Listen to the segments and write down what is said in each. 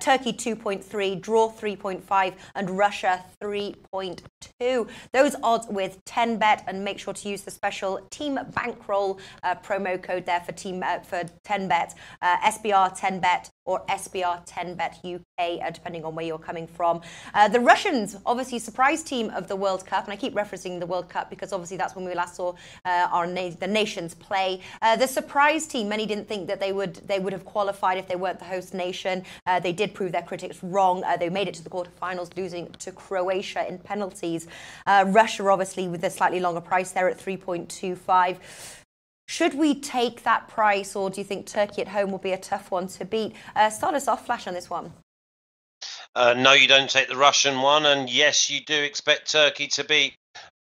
Turkey 2.3, draw 3.5, and Russia 3.2. Those odds with 10bet, and make sure to use the special Team Bankroll promo code there for 10bet, SBR 10bet or SBR 10bet UK, depending on where you're coming from. The Russians, obviously surprise team of the World Cup, and I keep referencing the World Cup because obviously that's when we last saw the nations play. The surprise team, many didn't think that they would have qualified if they weren't the host nation. They did prove their critics wrong. They made it to the quarterfinals, losing to Croatia in penalties. Russia, obviously, with a slightly longer price there at 3.25. Should we take that price, or do you think Turkey at home will be a tough one to beat? Start us off, Flash, on this one. No, you don't take the Russian one, and yes, you do expect Turkey to be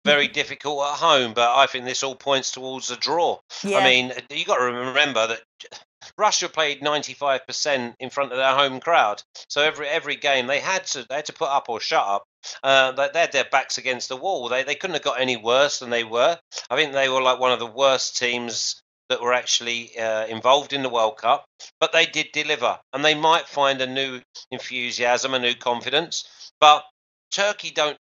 very difficult at home, but I think this all points towards a draw. Yeah. I mean, you got to remember that Russia played 95% in front of their home crowd, so every game they had to put up or shut up. They had their backs against the wall. They couldn't have got any worse than they were. I think they were like one of the worst teams that were actually involved in the World Cup, but they did deliver, and they might find a new enthusiasm, a new confidence. But Turkey don't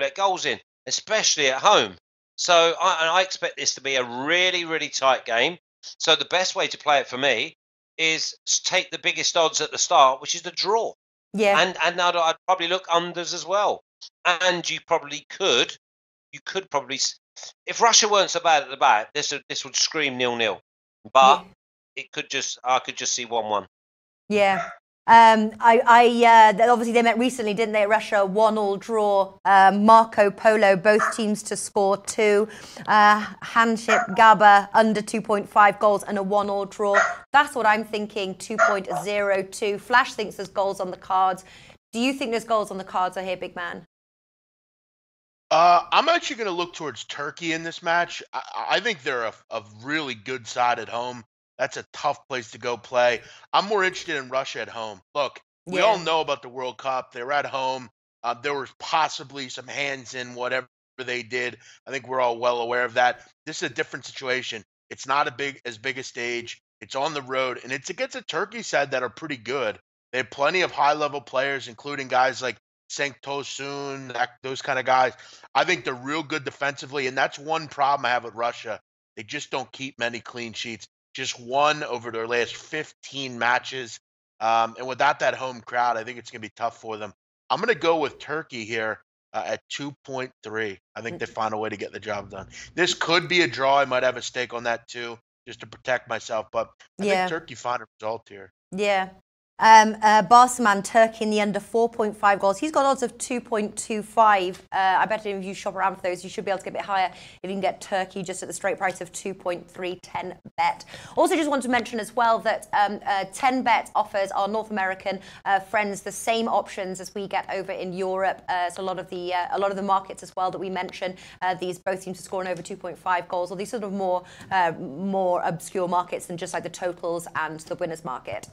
let goals in, especially at home. So I expect this to be a really, really tight game. So the best way to play it for me is take the biggest odds at the start, which is the draw. Yeah. And I'd probably look unders as well. And you could probably, if Russia weren't so bad at the back, this would scream 0-0. But I could just see 1-1. Yeah. Obviously they met recently, didn't they? Russia 1-1 draw. Marco Polo, both teams to score 2. Handship Gaba under 2.5 goals and a 1-1 draw. That's what I'm thinking. 2.02. Flash thinks there's goals on the cards. Do you think there's goals on the cards here, big man? I'm actually going to look towards Turkey in this match. I think they're a really good side at home. That's a tough place to go play. I'm more interested in Russia at home. Look, we all know about the World Cup. They're at home. There was possibly some hands in whatever they did. I think we're all well aware of that. This is a different situation. It's not as big a stage. It's on the road, and it's against a Turkey side that are pretty good. They have plenty of high-level players, including guys like Cenk Tosun, those kind of guys. I think they're real good defensively, and that's one problem I have with Russia. They just don't keep many clean sheets. Just one over their last 15 matches. And without that home crowd, I think it's going to be tough for them. I'm going to go with Turkey here at 2.3. I think they find a way to get the job done. This could be a draw. I might have a stake on that too, just to protect myself. But I think Turkey find a result here. Yeah. Barsaman, Turkey in the under 4.5 goals. He's got odds of 2.25. I bet if you shop around for those, you should be able to get a bit higher if you can get Turkey just at the straight price of 2.310 bet. Also, just want to mention as well that 10bet offers our North American friends the same options as we get over in Europe. So a lot of the markets as well that we mentioned, these both seem to score in over 2.5 goals, or these sort of more obscure markets than just like the totals and the winners market.